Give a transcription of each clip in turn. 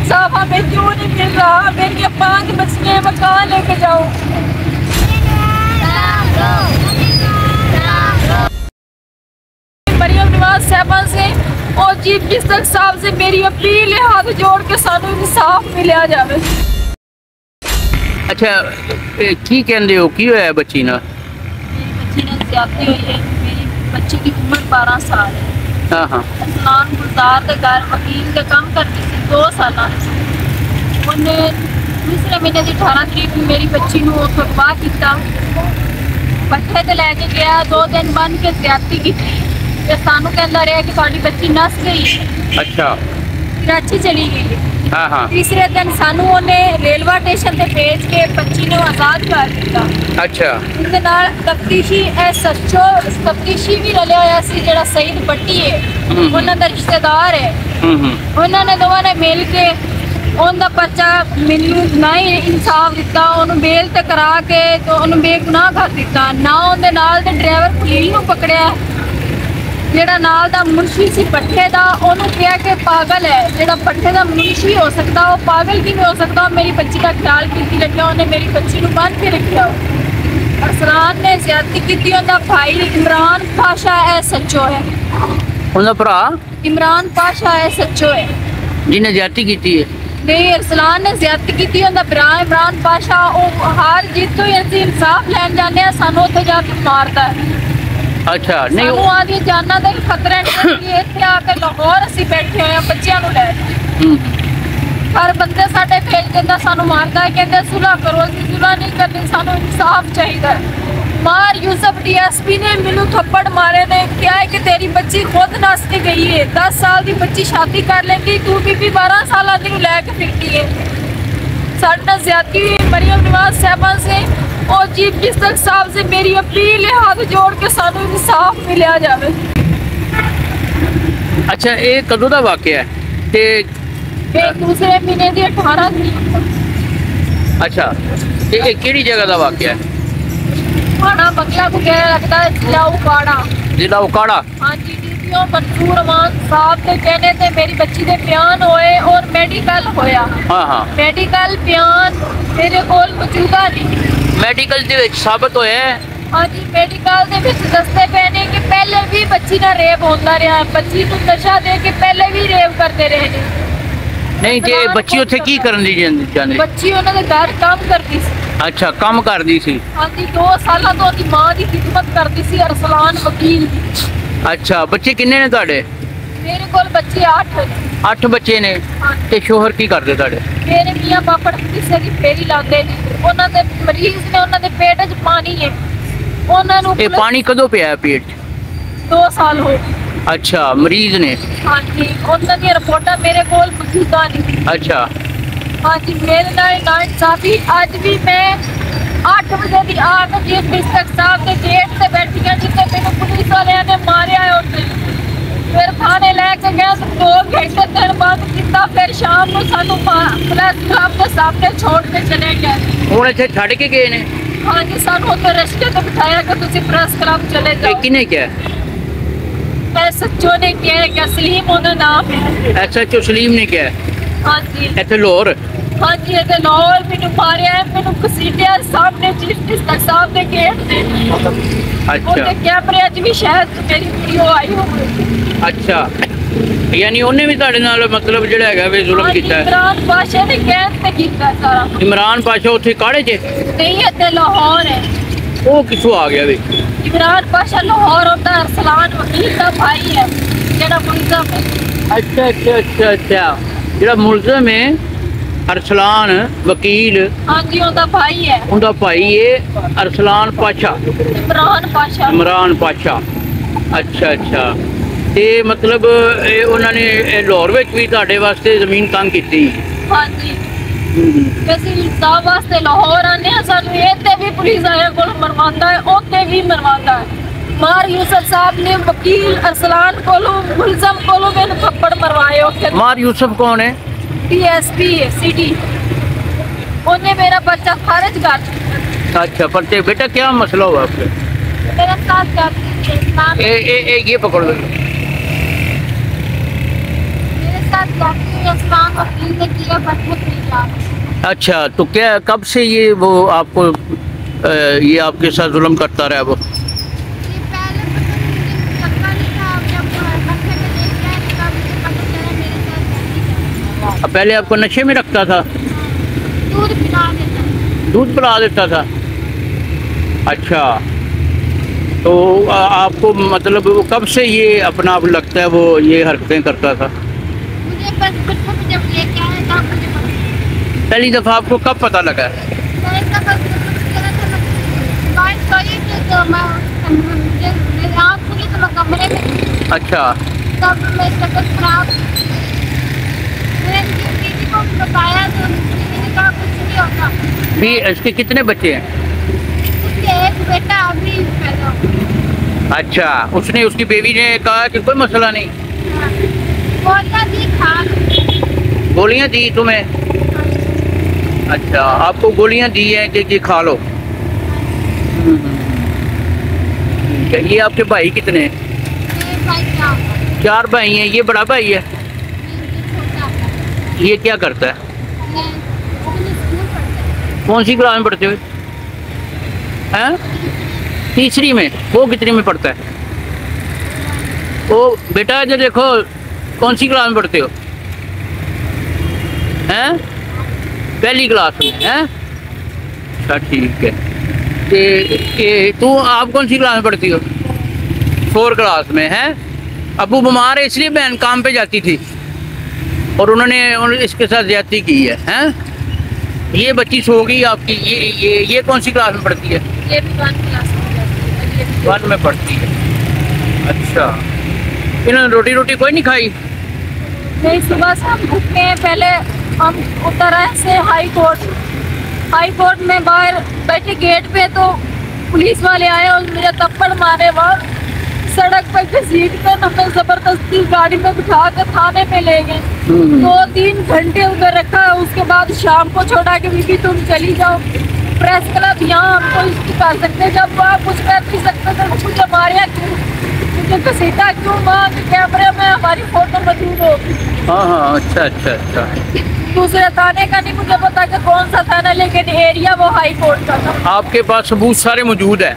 इंसाफ हमें क्यों नहीं मिल रहा? मेरी 5 बच्चियां मैं कहाँ लेके जाऊँ? मरियम नवाज साहबा से और चीफ मिनिस्टर साहब से मेरी अपील है, हाथ जोड़ के सानू इंसाफ मिलिया जाए। अच्छा की कहते हो की होया बच्ची ना? बच्ची ने ज्यादती हुई है। मेरी बच्ची की उम्र 12 साल है। हाँ हाँ। अरसलान गुलजार के घर वकील का काम करती थी 2 साल। उन्हें दूसरे महीने की 18 तरीक में मेरी बच्ची को अगवा किया, पट्ठे ते लैके गया, 2 दिन बन के ज्यादती की। सानू कहता रहा कि तुहाडी बच्ची नस गई है। अच्छा। कराची चली गई। हाँ हाँ। तीसरे दिन सानू उन्हें रेलवे स्टेशन से भेज के बच्ची ने आजाद कर दिया। अच्छा। उनके नाल तफ्तीशी SHO तफ्तीशी भी रलिया होया सी, जेड़ा सईद भट्टी है उन्हां दा रिश्तेदार है। उन्होंने दोवां ने मिल के उनका पर्चा मैनू ना ही इंसाफ दिता, उन्होंने बेल ते करा के तो उन्होंने बेगुनाह कर दिता। ना उनके नाल दे ड्राइवर पुलिस नूं पकड़िया, जेड़ा नाल दा मुंशी सी पट्ठे दा, उन्होंने कहा कि पागल है। जेड़ा पट्ठे दा मुंशी हो सकता वो पागल की नहीं हो सकता। मेरी बच्ची का ख्याल की रखा, उन्हें मेरी बच्ची को बन के रखा। अरसलान ने ज्यादती की, उनका भाई इमरान पाशा SHO है। उनका भरा इमरान पाशा SHO है जिन्हें ज्यादती की है। नहीं, अरसलान ने ज्यादती की, उनका भरा इमरान पाशा। हार जीत तो ही इंसाफ लैन जाने, सानू उत्थे जाके मारता है। अच्छा नहीं वो आदि जाना दे खतरे ने इत्थे आके लाहौर असी बैठे हुए बच्चियां नूं लै हर बंदे साडे भेज दिंदा, सानू मारदा है, कहंदे सुलह करो। असीं सुलह नहीं करनी, सानू इंसाफ चाहिए। मार यूसुफ DSP ने मैनू थप्पड़ मारे ने, क्या है कि तेरी बच्ची खुद नस के गई है। 10 साल की बच्ची शादी कर लेंगी, तू बीबी 12 साल की लैके फिरती है। साडे नाल ज्यादती मरियम नवाज साहबा से और चीफ मिनिस्टर साहब से मेरी अपील है, हाथ जोड़ के सानू इंसाफ मिलिया जाए। अच्छा ये कदों का वाकया है? ते दूसरे महीने की 18 तरीक। अच्छा ये किहड़ी जगह का वाकया है? थाना बंगला को कह लगता है जिला उकाड़ा। जिला उकाड़ा? हाँ जी। DPO मंसूर अमान साहब के कहने से मेरी बच्ची के बयान होए और मेडिकल होया। हाँ हाँ। मेडिकल बयान मेरे कोल मौजूदा नहीं। मेडिकल दे विच साबित होया है? हाँ जी, मेडिकल दे विच दसदे पे ने कि पहले भी बच्ची ना रेप होंदा रहा, बच्ची को नशा दे के पहले भी रेप करते रहे ने। नहीं जे बच्ची उत्थे की करन दी जांदी? बच्ची उन्हां दे घर काम करदी सी। अच्छा काम करदी सी? हाँ जी, 2 साल तो उनकी मां की खिदमत करदी सी, अरसलान वकील की। अच्छा बच्चे किन्ने ने तुहाडे? मेरे कोल बच्चे 8 बच्चे ने। ते शोहर की करदे तुहाडे? मेरे मियां पापड़ किसे की फेरी लांदे ने। उन्हां दे मरीज ने, उन्हां दे पेट च पानी है। उन्हां नूं ए पानी कदों पिया है पेट च? 2 साल हो गए। अच्छा मरीज ने? हाँ जी, उन्हां दी रिपोर्टां मेरे कोल मौजूदा नहीं। अच्छा हाँ जी, मेरे नाल नाइंसाफी। अज भी मैं 8 बजे की आके चीफ मिनिस्टर साहब के गेट से बैठी हूं, जिथे मैनू पुलिस वाले ने मारिया है। फिर थाने लैके गए, 2 घंटे दिन बंद किया, फिर शाम को सानू प्रेस क्लब के सामने छोड़ के चले गए। हुण इत्थे छड्ड के गए ने? हाँ जी, सानू उत्थे रस्ते ते बिठाया कि तुसीं प्रेस क्लब चले जाओ। किने क्या? SHO ने किया कि सलीम उहदा नाम है। SHO सलीम ने क्या? हाँ जी। इत्थे लाहौर? हाँ जी, इत्थे लाहौर मैनू मारिया है, मैनू घसीटिया सामने चीफ मिनिस्टर साहब के गेट ते। अच्छा उहदे कैमरे अज भी शायद मेरी वीडियो आई हो। अच्छा यानी उन्हें भी तुहाडे नाल मतलब जिहड़ा हैगा वे जुल्म कीता है? इमरान पाशा ने कहण ते कीता सारा। इमरान पाशा उत्थे काड़े च? नहीं, इत्थे लाहौर है। वो किथों आ गया वे? इमरान पाशा लाहौर होता, अरसलान वकील का भाई है, जेड़ा मुलजम है। अच्छा अच्छा अच्छा अच्छा, जेड़ा मुलजम है अरसलान वकील? हाँ जी, उनका भाई है। उनका भाई है अरसलान पाशा? इमरान पाशा। इमरान पाशा। अच्छा अच्छा ते मतलब उन्होंने लाहौर विच भी तुहाडे वास्ते जमीन तंग कीती? हाँ जी, वैसे इंसाफ वास्ते लाहौर आने, सानू इत्थे भी पुलिस वाले कोल मरवांदा है, उत्थे भी मरवांदा है। मार यूसुफ साहब ने वकील अरसलान कोलों मुलजम कोलों मैंने थप्पड़ मरवाए उत्थे। मार यूसुफ कौन है? DSP है सिटी। उन्हें मेरा बच्चा खारिज कर दिया। अच्छा पर ते बेटा क्या मसला हुआ आपके? मेरे साथ ये पकड़ लो। मेरे साथ अच्छा, तो क्या कब से ये वो आपको ये आपके साथ जुल्म करता रहा वो? पहले आपको नशे में रखता था? दूध पिला देता था। अच्छा, तो आपको मतलब वो कब से ये अपना आप लगता है वो ये हरकतें करता था? मुझे बस बचपन में जब लेके आया था मुझे पहली दफ़ा आपको कब पता लगा? अच्छा, तब मैं तबीयत खराब, मैंने दीदी को बताया तो दीदी ने कहा कुछ नहीं होता। भी इसके कितने बच्चे हैं? उसके एक बेटा अभी पैदा हुआ। अच्छा, उसने उसकी बेबी ने कहा कि कोई मसला नहीं? गोलियां दी खा। गोलियां दी तुम्हें? अच्छा, आपको गोलियां दी हैं कि खा लो? ठीक है। ये आपके भाई कितने हैं? चार भाई हैं। ये बड़ा भाई है? ये क्या करता है? कौन सी क्लास में पढ़ते हुए हैं? तीसरी में। वो कितनी में पढ़ता है? वो बेटा जो देखो, कौन सी क्लास में पढ़ते हो? हैं? पहली क्लास में हैं? अच्छा, ठीक है। तू आप कौन सी क्लास में पढ़ती हो? 4 क्लास में है। अबू बीमार है इसलिए बहन काम पे जाती थी और उन्होंने इसके साथ ज्यादती की है, हैं? ये बच्ची सो गई आपकी। ये कौन सी क्लास में पढ़ती है? ये भी 1 क्लास में 1 में पढ़ती है। अच्छा, इन्होंने रोटी कोई नहीं खाई? नहीं, सुबह से हम भूखे हैं। पहले हम उतर आए से हाई कोर्ट में बाहर बैठे गेट पे, तो पुलिस वाले आए और मुझे थप्पड़ मारे। वहाँ सड़क पे घसीट कर हमें जबरदस्ती गाड़ी में बिठा कर थाने में ले गए। 2-3 घंटे उधर रखा। उसके बाद शाम को छोड़ा कि बीबी तुम चली जाओ, प्रेस क्लब यहाँ हमको इसकी कर सकते। जब आप कुछ कर नहीं सकते तो मुझे मारिया क्यों, मुझे घसीटा क्यों? वहाँ के कैमरे में हमारी फोटो मौजूद हो। हाँ, अच्छा। दूसरे थाने का नहीं मुझे पता कि कौन सा थाना, लेकिन एरिया वो हाई कोर्ट का था। आपके पास सबूत सारे मौजूद है?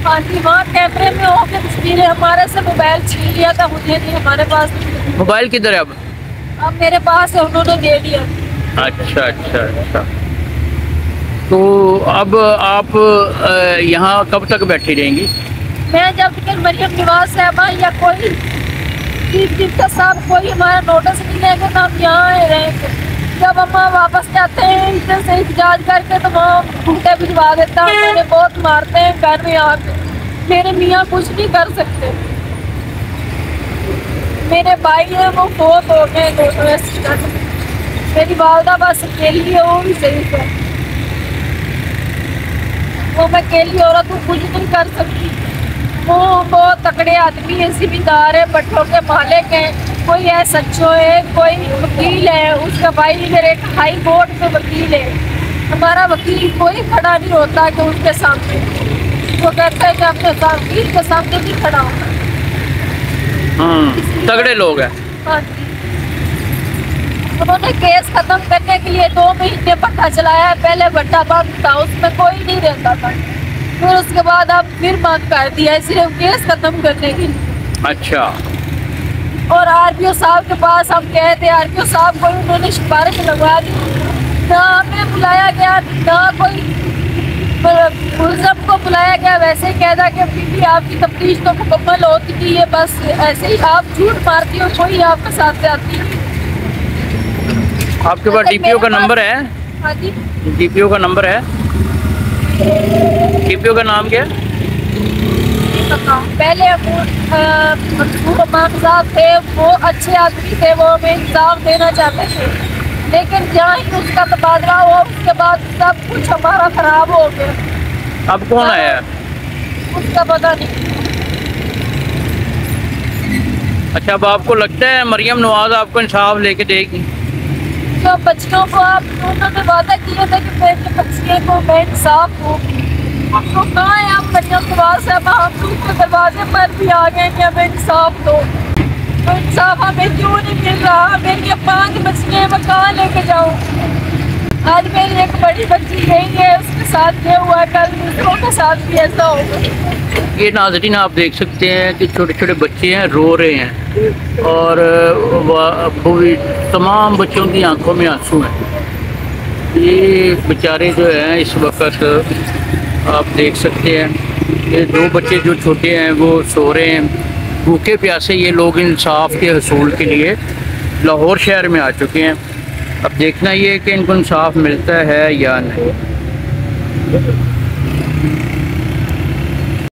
हाँ जी, वहाँ कैमरे में हो के तस्वीरें। हमारे से मोबाइल छीन लिया था, मुझे नहीं, हमारे पास नहीं। मोबाइल किधर है अब? अब मेरे पास है, उन्होंने दे दिया। अच्छा। तो अब आप यहाँ कब तक बैठी रहेंगी? मैं जब तक मरियम निवाज साहबा या कोई चीफ जस्टिस साहब कोई हमारा नोटिस नहीं लेंगे तो हम यहाँ रहेंगे। जब हम वापस जाते हैं इधर से एहतजाज करके तो वहाँ घूटे भिजवा देता है। मैंने बहुत मारते हैं घर में आके। मेरे मियाँ कुछ नहीं कर सकते। मेरे भाई है वो बहुत हो गए। मेरी वालदा बस अकेली है, वो भी सही है। वो मैं अकेली औरत हूँ, कुछ नहीं कर सकती। वो बहुत तकड़े आदमी है, जिम्मेदार है, भट्टों के मालिक हैं। कोई है सच्चो है, कोई वकील है, उसका भाई इधर एक हाई कोर्ट में वकील है। हमारा वकील कोई खड़ा नहीं होता कि उसके सामने। वो कहता है कि अपने वकील के सामने नहीं खड़ा होता। तगड़े लोग हैं। हाँ जी। उन्होंने केस खत्म करने के लिए 2 महीने भट्टा चलाया है। पहले भट्टा बंद था, उसमें कोई नहीं रहता था। फिर उसके बाद अब फिर बंद कर दिया, सिर्फ केस खत्म करने के लिए। अच्छा। और आरपीओ साहब के पास हम गए थे, आरपीओ साहब को उन्होंने सिफारिश लगवा दी। ना हमें बुलाया गया, ना कोई मुलजम को बुलाया गया। वैसे ही कहता कि बीबी आपकी तफ्तीश तो मुकम्मल हो चुकी है, बस ऐसे ही आप झूठ मारती हो, कोई आपके साथ जाती है। आपके पास डीपीओ का नंबर है? हाँ जी, डीपीओ का नंबर है। डीपीओ का नाम क्या है? पहले इमाम साहब थे, वो अच्छे आदमी थे, वो हमें इंसाफ देना चाहते थे। लेकिन जहाँ ही उसका तबादला हुआ उसके बाद सब कुछ हमारा खराब हो गया। अब कौन आया? उसका पता नहीं। अच्छा, अब आपको लगता है मरियम नवाज आपको इंसाफ लेके देगी? जो बच्चों को आप उन्होंने वादा किया था कि मेरे बच्चे को मैं इंसाफ दूँगी, तो कहाँ है आप मरियम नवाज साहब? हम उसके दरवाजे पर भी आ गए कि हमें इंसाफ दो। तो इंसाफ हमें क्यों नहीं मिल रहा? मेरी ये 5 बच्चियां मैं कहाँ लेके जाऊँ? आज मेरी एक बड़ी बच्ची गई है, उसके साथ ये हुआ, कल दूसरों के साथ भी ऐसा होगा। ये नाज़रीन आप देख सकते हैं कि छोटे छोटे बच्चे हैं, रो रहे हैं और तमाम बच्चों की आंखों में आंसू हैं। ये बेचारे जो हैं इस वक्त आप देख सकते हैं, ये 2 बच्चे जो छोटे हैं वो सो रहे हैं भूखे प्यासे। ये लोग इंसाफ के हसूल के लिए लाहौर शहर में आ चुके हैं। अब देखना ये है कि इनको इंसाफ मिलता है या नहीं।